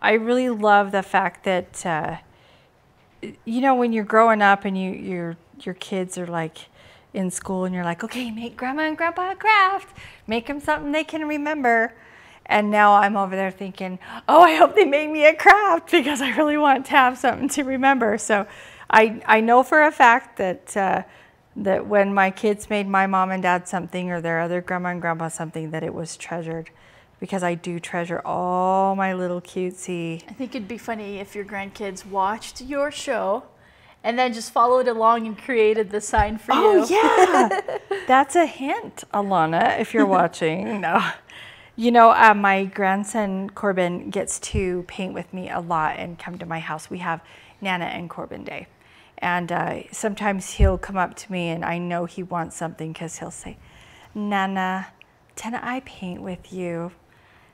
I really love the fact that, you know, when you're growing up and your kids are like in school and you're like, okay, make Grandma and Grandpa a craft, make them something they can remember. And now I'm over there thinking, oh, I hope they make me a craft because I really want to have something to remember. So I know for a fact that that when my kids made my mom and dad something or their other grandma and grandpa something, that it was treasured. Because I do treasure all my little cutesy. I think it'd be funny if your grandkids watched your show and then just followed along and created the sign for you. Oh, yeah. That's a hint, Alana, if you're watching. No. You know, my grandson, Corbin, gets to paint with me a lot and come to my house. We have Nana and Corbin Day. And sometimes he'll come up to me and I know he wants something because he'll say, Nana, can I paint with you?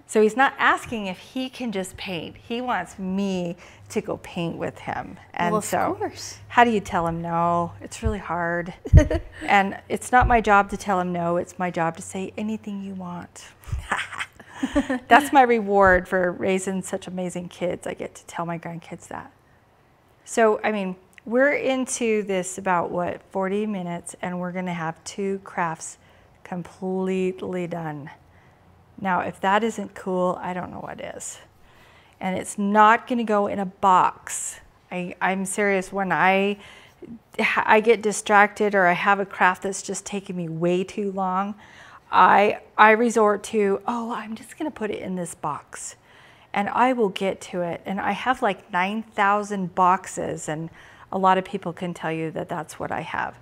So he's not asking if he can just paint. He wants me to go paint with him. And well, of course. How do you tell him no? It's really hard. And it's not my job to tell him no. It's my job to say anything you want. That's my reward for raising such amazing kids. I get to tell my grandkids that. So, I mean, we're into this about, what, 40 minutes, and we're going to have 2 crafts completely done. Now, if that isn't cool, I don't know what is. And it's not going to go in a box. I'm serious. When I get distracted or I have a craft that's just taking me way too long, I resort to, oh, I'm just going to put it in this box. And I will get to it. And I have like 9,000 boxes, and a lot of people can tell you that that's what I have.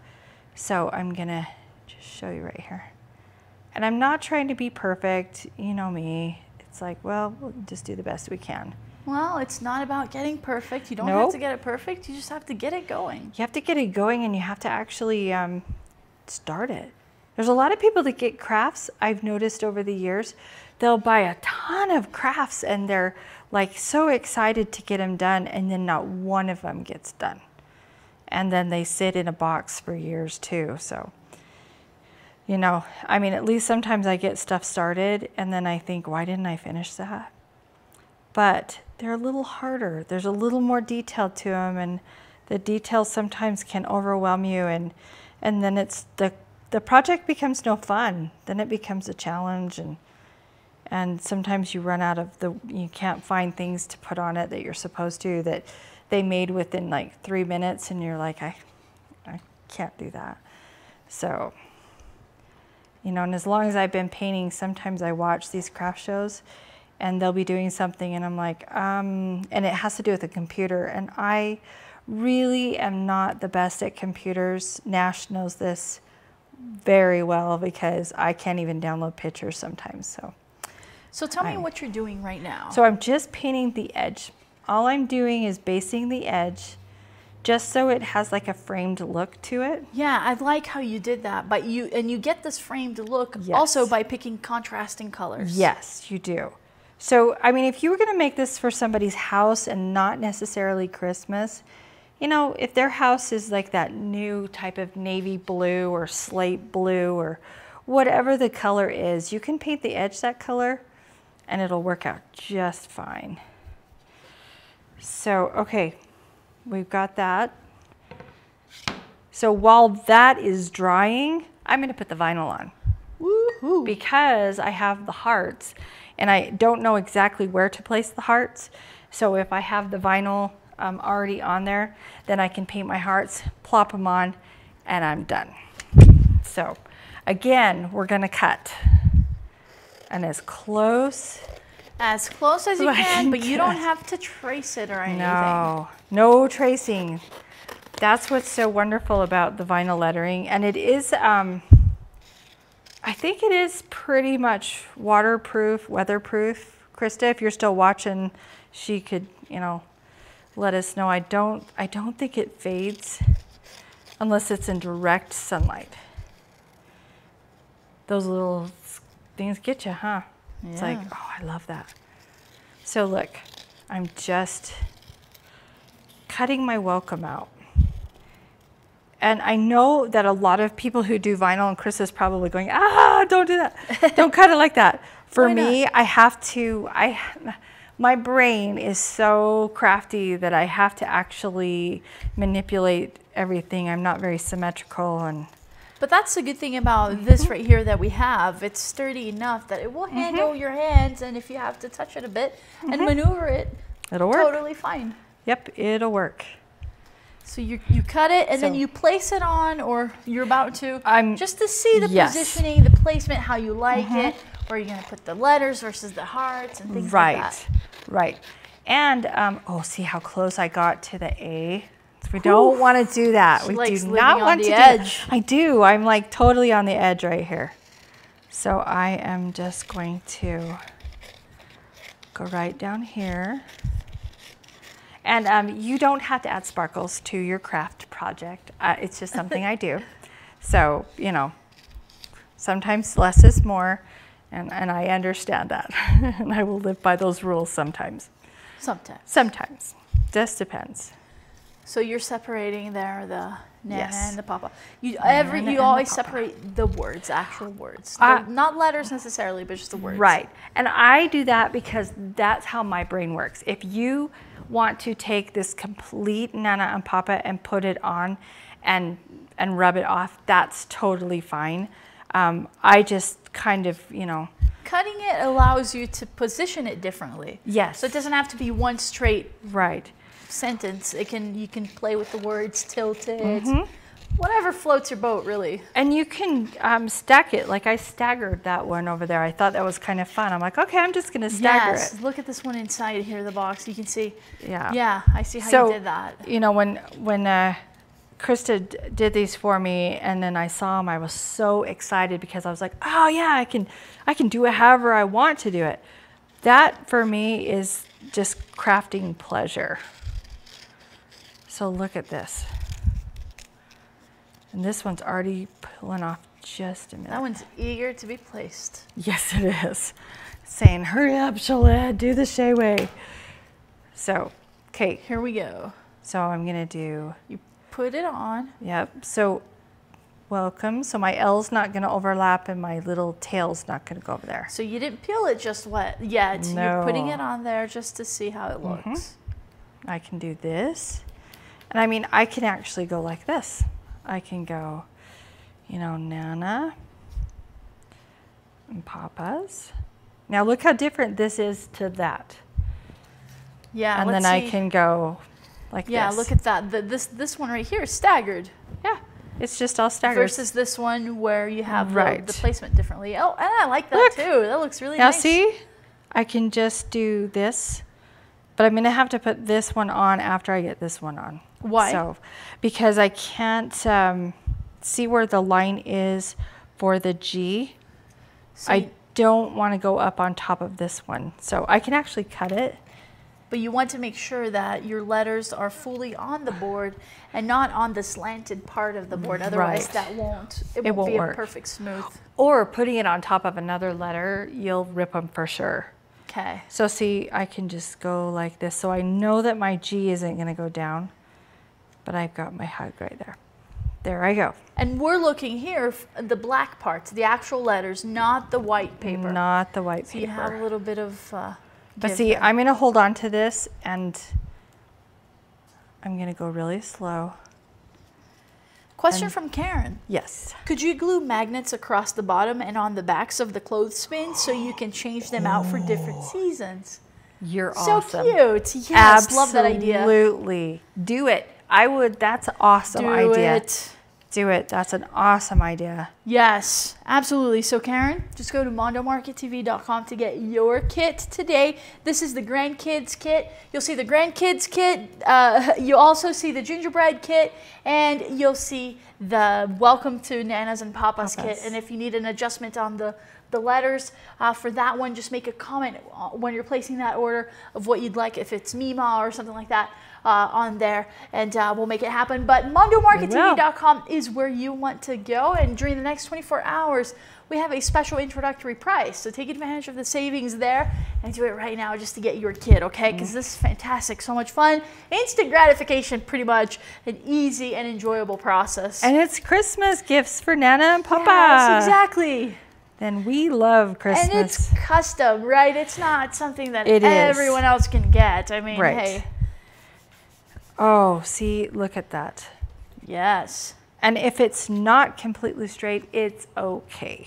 So I'm going to just show you right here. And I'm not trying to be perfect, you know me. It's like, well, we'll just do the best we can. Well, it's not about getting perfect. You don't have Nope. to get it perfect. You just have to get it going. You have to get it going, and you have to actually start it. There's a lot of people that get crafts, I've noticed over the years. They'll buy a ton of crafts, and they're like so excited to get them done, and then not one of them gets done. And then they sit in a box for years too. So, you know, I mean, at least sometimes I get stuff started, and then I think, why didn't I finish that? But they're a little harder. There's a little more detail to them, and the details sometimes can overwhelm you, and then it's the project becomes no fun. Then it becomes a challenge, and sometimes you run out of you can't find things to put on it that you're supposed to, that they made within like 3 minutes, and you're like, I can't do that. So, you know, and as long as I've been painting, sometimes I watch these craft shows, and they'll be doing something, and I'm like, and it has to do with a computer, and I really am not the best at computers. Nash knows this very well because I can't even download pictures sometimes. So tell me what you're doing right now. So I'm just painting the edge. All I'm doing is basing the edge just so it has like a framed look to it. Yeah, I like how you did that, but you get this framed look Yes. also by picking contrasting colors. Yes, you do. So, I mean, if you were going to make this for somebody's house and not necessarily Christmas, you know, if their house is like that new type of navy blue or slate blue or whatever the color is, you can paint the edge that color and it'll work out just fine. So, okay, we've got that. So while that is drying, I'm going to put the vinyl on. Woohoo! Because I have the hearts and I don't know exactly where to place the hearts. So if I have the vinyl already on there, then I can paint my hearts, plop them on, and I'm done. So again, we're gonna cut. And as close as you can, but you don't have to trace it or anything. No, no tracing. That's what's so wonderful about the vinyl lettering. And it is, I think it is pretty much waterproof, weatherproof. Krista, if you're still watching, she could, you know, let us know. I don't think it fades unless it's in direct sunlight. Those little things get you, huh? Yeah. It's like, oh, I love that. So look, I'm just cutting my welcome out. And I know that a lot of people who do vinyl, and Chris is probably going, don't do that. Don't cut it like that. For me, I have to, my brain is so crafty that I have to actually manipulate everything. I'm not very symmetrical. But that's the good thing about this right here that we have. It's sturdy enough that it will handle your hands, and if you have to touch it a bit and maneuver it, it'll work. Totally fine. Yep, it'll work. So you cut it and then you place it on, or you're about to, just to see the positioning, the placement, how you like it, where you're going to put the letters versus the hearts and things like that. Right. And, see how close I got to the A? We don't want to do that. We do not want to do that. I do. I'm like totally on the edge right here. So I am just going to go right down here. And you don't have to add sparkles to your craft project. It's just something I do. So, you know, sometimes less is more, and I understand that. And I will live by those rules sometimes. Sometimes. Just depends. So you're separating there the Nana and the Papa. You always separate the words, actual words. Not letters necessarily, but just the words. Right. And I do that because that's how my brain works. If you want to take this complete Nana and Papa and put it on and rub it off, that's totally fine. I just kind of, you know. Cutting it allows you to position it differently. Yes. So it doesn't have to be one straight sentence. You can play with the words, tilt it, whatever floats your boat, really. And you can stack it. Like I staggered that one over there. I thought that was kind of fun. I'm like, okay, I'm just going to stagger it. Look at this one inside here, the box. You can see. Yeah, I see how you did that. You know, when Krista did these for me, and then I saw them, I was so excited because I was like, oh yeah, I can do it however I want to do it. That for me is just crafting pleasure. So look at this. And this one's already pulling off just a minute. That one's eager to be placed. Yes, it is. Saying, hurry up, Shalyn, do the Shea way. So, okay. Here we go. So I'm gonna do. You put it on. Yep, so welcome. So my L's not gonna overlap and my little tail's not gonna go over there. So you didn't peel it just wet yet. No. You're putting it on there just to see how it looks. I can do this. And I mean, I can actually go like this. I can go, you know, Nana and Papa's. Now look how different this is to that. Yeah, And then I can go like this. Yeah, look at that. This one right here is staggered. Yeah, it's just all staggered. Versus this one where you have Right. the placement differently. Oh, and I like that Look. too. That looks really Now nice. see, I can just do this, but I'm gonna have to put this one on after I get this one on. Why? So, because I can't see where the line is for the G. So I don't want to go up on top of this one. So I can actually cut it. But you want to make sure that your letters are fully on the board and not on the slanted part of the board. Otherwise, Right. that won't. It It won't won't be work. a perfect smooth. Or putting it on top of another letter, you'll rip them for sure. Okay. So see, I can just go like this. So I know that my G isn't going to go down, but I've got my hug right there. There I go. And we're looking here, the black parts, the actual letters, not the white paper. Not the white So paper. you have a little bit of. But give see, there. I'm going to hold on to this and I'm going to go really slow. Question from Karen. Yes. Could you glue magnets across the bottom and on the backs of the clothespins so you can change them out for different seasons? You're So awesome. cute. Yes, love that idea. Absolutely. Do it. I would. That's an awesome Do idea. it. Do it. That's an awesome idea. Yes, absolutely. So Karen, just go to mondomarkettv.com to get your kit today. This is the grandkids kit. You'll see the grandkids kit. You'll also see the gingerbread kit, and you'll see the welcome to Nana's and Papa's kit. And if you need an adjustment on the letters for that one, just make a comment when you're placing that order of what you'd like, if it's Mima or something like that. On there, and we'll make it happen. But mondomarkettv.com is where you want to go, and during the next 24 hours we have a special introductory price, so take advantage of the savings there and do it right now just to get your kit, okay? Because this is fantastic, so much fun, instant gratification, pretty much an easy and enjoyable process. And it's Christmas gifts for Nana and Papa. Yes, exactly. Then we love Christmas. And it's custom, right? It's not something that It is. everyone else can get. I mean, Right. hey. Oh, see, look at that. Yes. And if it's not completely straight, it's okay.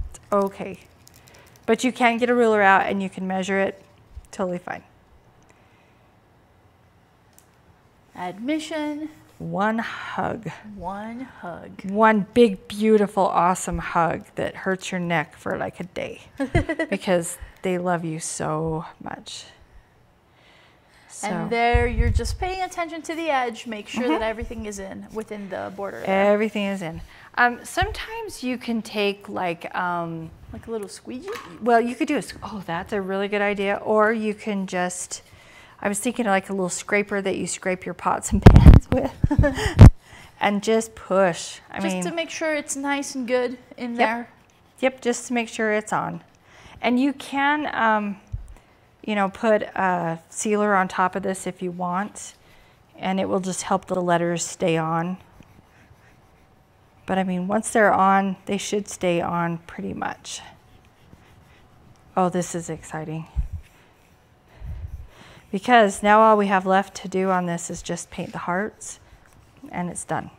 It's okay. But you can get a ruler out and you can measure it. Totally fine. Admission. One hug. One hug. One big, beautiful, awesome hug that hurts your neck for like a day because they love you so much. So, And there you're just paying attention to the edge. Make sure that everything is within the border. There. everything is in. Sometimes you can take like a little squeegee? well, you could do oh, that's a really good idea. Or you can just, I was thinking of like a little scraper that you scrape your pots and pans with and just push. I mean, Just to make sure it's nice and good in there. Yep, just to make sure it's on. And you can, you know, put a sealer on top of this if you want, and it will just help the letters stay on. But I mean, once they're on, they should stay on pretty much. Oh, this is exciting. Because now all we have left to do on this is just paint the hearts, and it's done.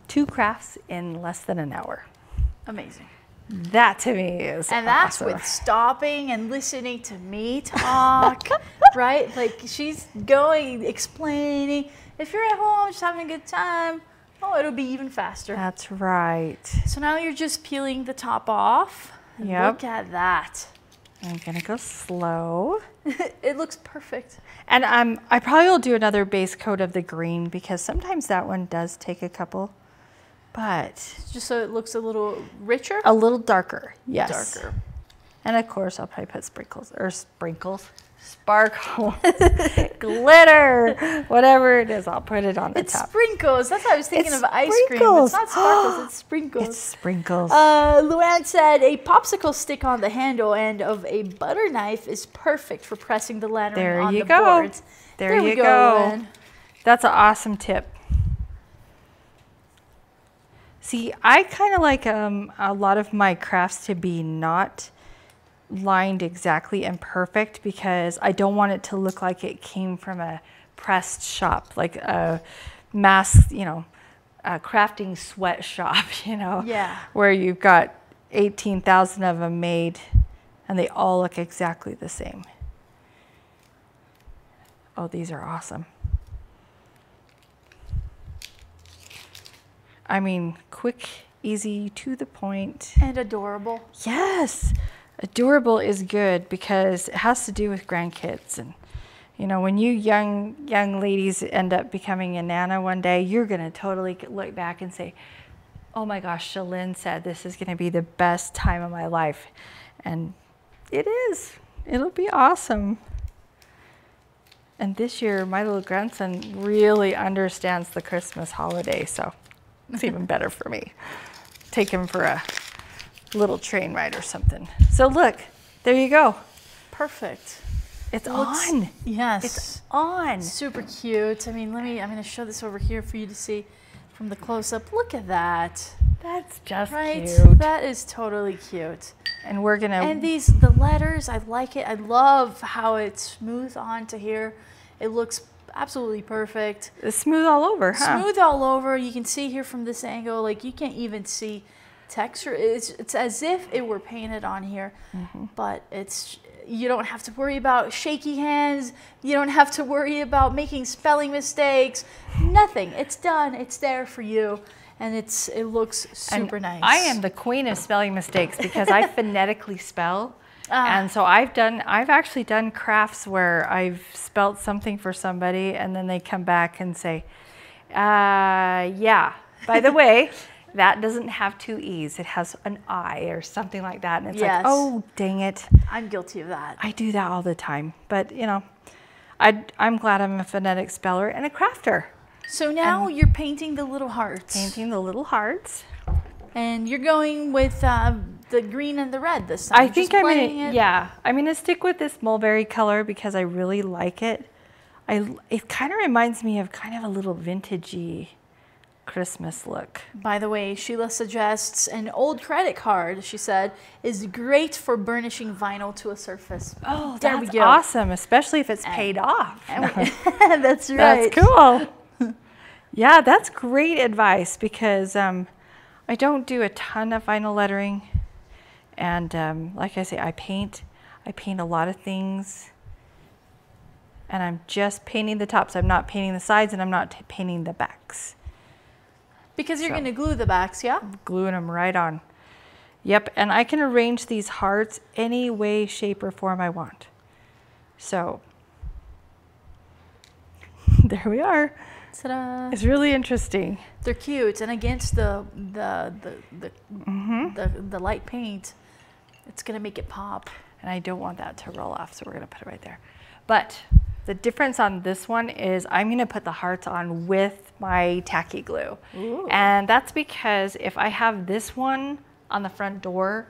2 crafts in less than an hour. Amazing. That to me is And that's awesome. with stopping and listening to me talk, right? Like she's going, explaining. If you're at home just having a good time, oh, it'll be even faster. That's right. So now you're just peeling the top off. Yep. Look at that. I'm gonna go slow. It looks perfect. And I probably will do another base coat of the green because sometimes that one does take a couple, but Just so it looks a little richer. a little darker, yes. Darker. And of course I'll probably put sprinkles. sparkles, glitter, whatever it is, I'll put it on the top. It's sprinkles. That's why I was thinking It's of ice cream. sprinkles. It's not sparkles, it's sprinkles. It's sprinkles. Luann said a popsicle stick on the handle end of a butter knife is perfect for pressing the lettering on the boards. There you go. Luann. That's an awesome tip. See, I kind of like a lot of my crafts to be not lined exactly and perfect because I don't want it to look like it came from a pressed shop, like a mass, you know, a crafting sweatshop, you know, Yeah. where you've got 18,000 of them made and they all look exactly the same. Oh, these are awesome. I mean, quick, easy, to the point. And adorable. Yes, adorable is good because it has to do with grandkids. And, you know, when you young ladies end up becoming a nana one day, you're going to totally look back and say, oh my gosh, Shalyn said this is going to be the best time of my life. And it is. It'll be awesome. And this year, my little grandson really understands the Christmas holiday, so it's even better for me. Take him for a little train ride or something. So look, there you go. Perfect. It's on. Yes. It's on. Super cute. I mean, I'm going to show this over here for you to see from the close-up. Look at that. That's just Right? cute. That is totally cute. And we're going to... And the letters, I like it. I love how it's smooth onto here. It looks absolutely perfect. It's smooth all over, huh? Smooth all over. You can see here from this angle, like you can't even see texture. It's as if it were painted on here, but you don't have to worry about shaky hands. You don't have to worry about making spelling mistakes. Nothing. It's done. It's there for you. And it looks super nice. I am the queen of spelling mistakes because I phonetically spell. And so I've actually done crafts where I've spelt something for somebody and then they come back and say, yeah, by the way, that doesn't have two E's. It has an I or something like that. And it's like, oh, dang it. I'm guilty of that. I do that all the time. But, you know, I'm glad I'm a phonetic speller and a crafter. So now you're painting the little hearts. Painting the little hearts. And you're going with the green and the red this time. I think I'm gonna stick with this mulberry color because I really like it. It kind of reminds me of kind of a little vintagey Christmas look. By the way, Sheila suggests an old credit card, she said, is great for burnishing vinyl to a surface. Oh, there we that's go. awesome, especially if it's paid off. That's right. That's cool. Yeah, that's great advice because I don't do a ton of vinyl lettering. And like I say, I paint a lot of things. And I'm just painting the tops. I'm not painting the sides and I'm not painting the backs. Because you're going to glue the backs, yeah? Gluing them right on. Yep, and I can arrange these hearts any way, shape, or form I want. So, there we are. Ta-da. It's really interesting. They're cute, and against the light paint, it's going to make it pop. And I don't want that to roll off, so we're going to put it right there. But the difference on this one is I'm going to put the hearts on with my tacky glue. Ooh. And that's because if I have this one on the front door,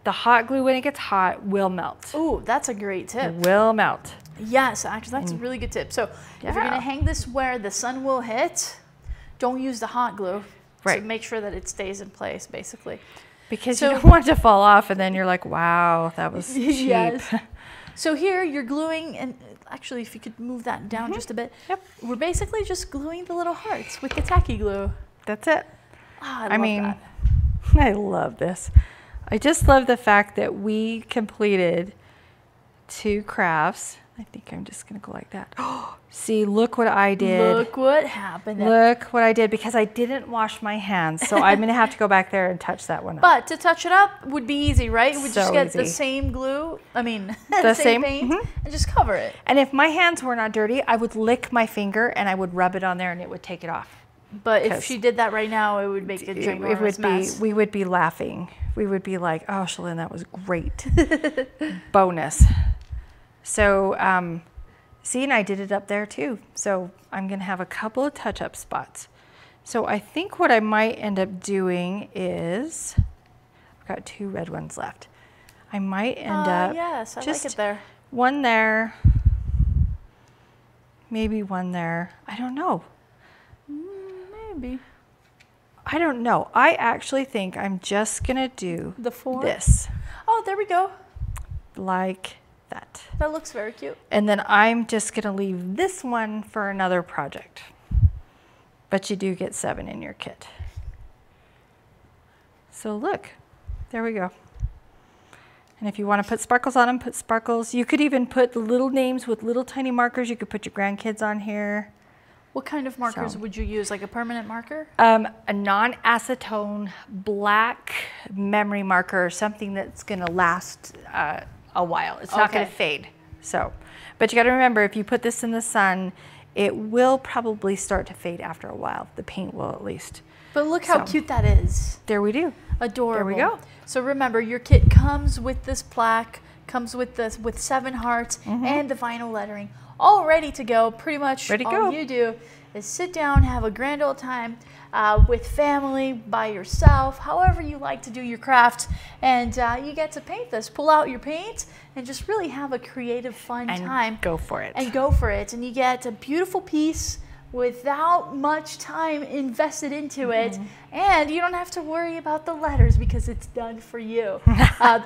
the hot glue, when it gets hot, will melt. Ooh, that's a great tip. It will melt. Yes, actually, that's a really good tip. So if you're going to hang this where the sun will hit, don't use the hot glue. Right. So make sure that it stays in place, basically. Because you don't want it to fall off, and then you're like, wow, that was cheap. Yes. So here you're gluing, and actually, if you could move that down just a bit. Yep. We're basically just gluing the little hearts with the tacky glue. That's it. Oh, I mean, that. I love this. I just love the fact that we completed 2 crafts. I think I'm just going to go like that. See, look what I did. Look what happened. Look what I did because I didn't wash my hands. So I'm going to have to go back there and touch that one up. But to touch it up would be easy, right? We just get easy. the same glue, the same paint, and just cover it. And if my hands were not dirty, I would lick my finger and I would rub it on there and it would take it off. But if she did that right now, it would make a ginormous mess. We would be laughing. We would be like, oh, Shalyn, that was great. Bonus. So see, and I did it up there too. So I'm gonna have a couple of touch-up spots. So I think what I might end up doing is, I've got 2 red ones left. I might end up yes, I just like it there. one there, maybe one there. I don't know. Maybe. I don't know. I actually think I'm just gonna do The 4? this, Oh, there we go. like that. That looks very cute. And then I'm just gonna leave this one for another project. But you do get 7 in your kit. So look, there we go. And if you want to put sparkles on them, put sparkles. You could even put the little names with little tiny markers. You could put your grandkids on here. What kind of markers would you use? Like a permanent marker? A non-acetone black memory marker, or something that's going to last a while. It's not going to fade. So, but you got to remember, if you put this in the sun, it will probably start to fade after a while. The paint will, at least. But look how cute that is. There we do. Adorable. There we go. So remember, your kit comes with this plaque, comes with this with 7 hearts and the vinyl lettering, all ready to go. Pretty much all you do is sit down, have a grand old time with family, by yourself, however you like to do your craft, and you get to paint this. Pull out your paint and just really have a creative, fun time. Go for it. And go for it. And you get a beautiful piece without much time invested into it, and you don't have to worry about the letters because it's done for you.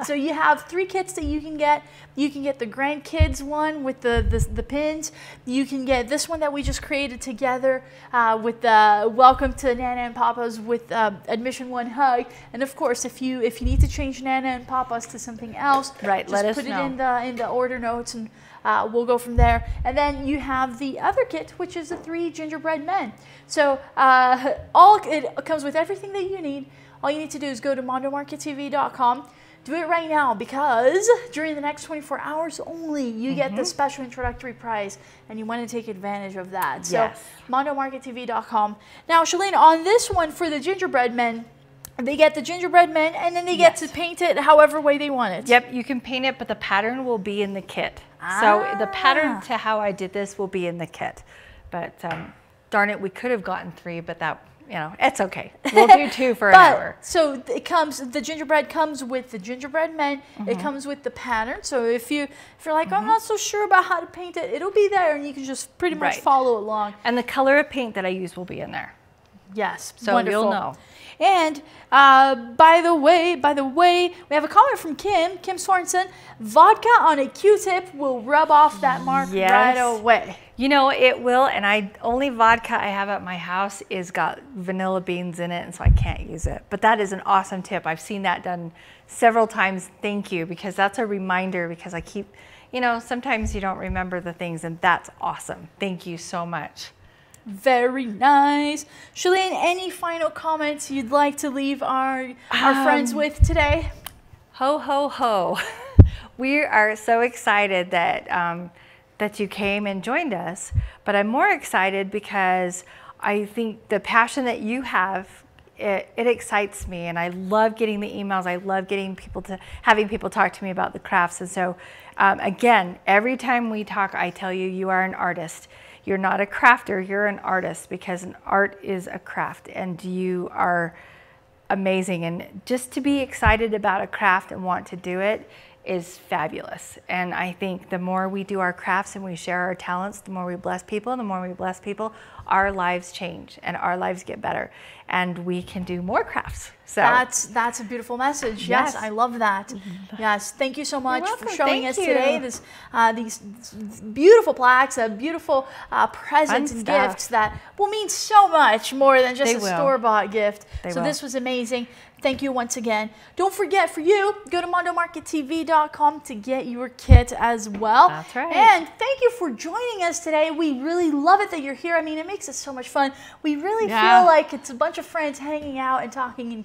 So you have 3 kits that you can get. You can get the grandkids one with the pins. You can get this one that we just created together with the welcome to Nana and Papa's with admission 1 hug. And of course, if you need to change Nana and Papa's to something else, right, just put it in the order notes, and we'll go from there. And then you have the other kit, which is the 3 gingerbread men. So it comes with everything that you need. All you need to do is go to mondomarkettv.com. Do it right now, because during the next 24 hours only, you get the special introductory prize, and you want to take advantage of that. So mondomarkettv.com. Now, Shalyn, on this one for the gingerbread men, they get the gingerbread men, and then they get to paint it however way they want it. Yep, you can paint it, but the pattern will be in the kit. So the pattern to how I did this will be in the kit. But darn it, we could have gotten 3, but that, you know, it's okay. We'll do 2 for an hour. So it comes, the gingerbread comes with the gingerbread men. It comes with the pattern. So if you're like, I'm not so sure about how to paint it, it'll be there, and you can just pretty much follow along. And the color of paint that I use will be in there. Yes, so wonderful. You'll know. And by the way, we have a comment from Kim Sorensen. Vodka on a Q-tip will rub off that mark right away. You know, it will, and only vodka I have at my house is got vanilla beans in it, and so I can't use it. But that is an awesome tip. I've seen that done several times. Thank you, because that's a reminder, because I keep, you know, sometimes you don't remember the things, and that's awesome. Thank you so much. Very nice. Shalyn, any final comments you'd like to leave our friends with today? Ho, ho, ho. We are so excited that, that you came and joined us, but I'm more excited because I think the passion that you have, it excites me, and I love getting the emails. I love getting having people talk to me about the crafts. And so, again, every time we talk, I tell you, you are an artist. You're not a crafter, you're an artist, because an art is a craft, and you are amazing. And just to be excited about a craft and want to do it is fabulous. And I think the more we do our crafts and we share our talents, the more we bless people, and the more we bless people, our lives change and our lives get better, and we can do more crafts. So that's a beautiful message. Yes, I love that. Yes, thank you so much for showing us today these beautiful plaques, beautiful presents and gifts that will mean so much more than just a store-bought gift. So this was amazing. Thank you once again. Don't forget, for you, go to mondomarkettv.com to get your kit as well. That's right. And thank you for joining us today. We really love it that you're here. I mean, it makes it so much fun. We really feel like it's a bunch of friends hanging out and talking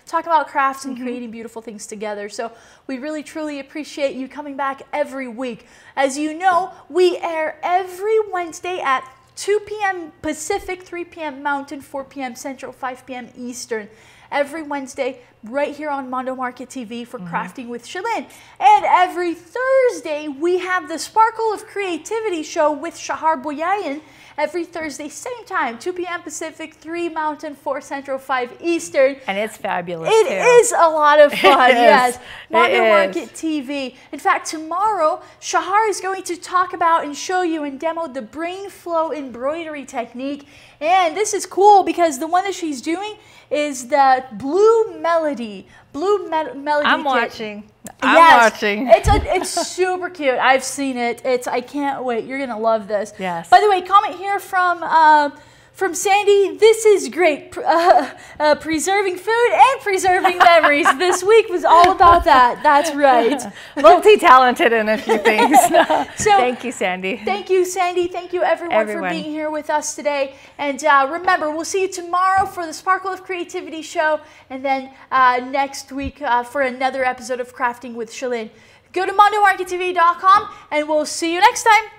about crafts and creating beautiful things together. So we really, truly appreciate you coming back every week. As you know, we air every Wednesday at 2 p.m. Pacific, 3 p.m. Mountain, 4 p.m. Central, 5 p.m. Eastern. Every Wednesday, right here on Mondo Market TV for Crafting with Shalyn. And every Thursday, we have the Sparkle of Creativity show with Shahar Boyayan. Every Thursday, same time, 2 p.m. Pacific, 3 Mountain, 4 Central, 5 Eastern. And it's fabulous, It is a lot of fun, yes. Mondo It Market TV. In fact, tomorrow, Shahar is going to talk about and show you and demo the brain flow embroidery technique. And this is cool because the one that she's doing is the Blue Melody. Melody I'm kit. watching. Yes. watching. It's super cute. I've seen it. I can't wait. You're gonna love this. Yes. By the way, comment here from Sandy. This is great. Preserving food and preserving memories. This week was all about that. That's right. Multi-talented in a few things. So thank you, Sandy. Thank you, Sandy. Thank you, everyone, for being here with us today. And remember, we'll see you tomorrow for the Sparkle of Creativity show, and then next week for another episode of Crafting with Shalyn. Go to MondoMarketTV.com, and we'll see you next time.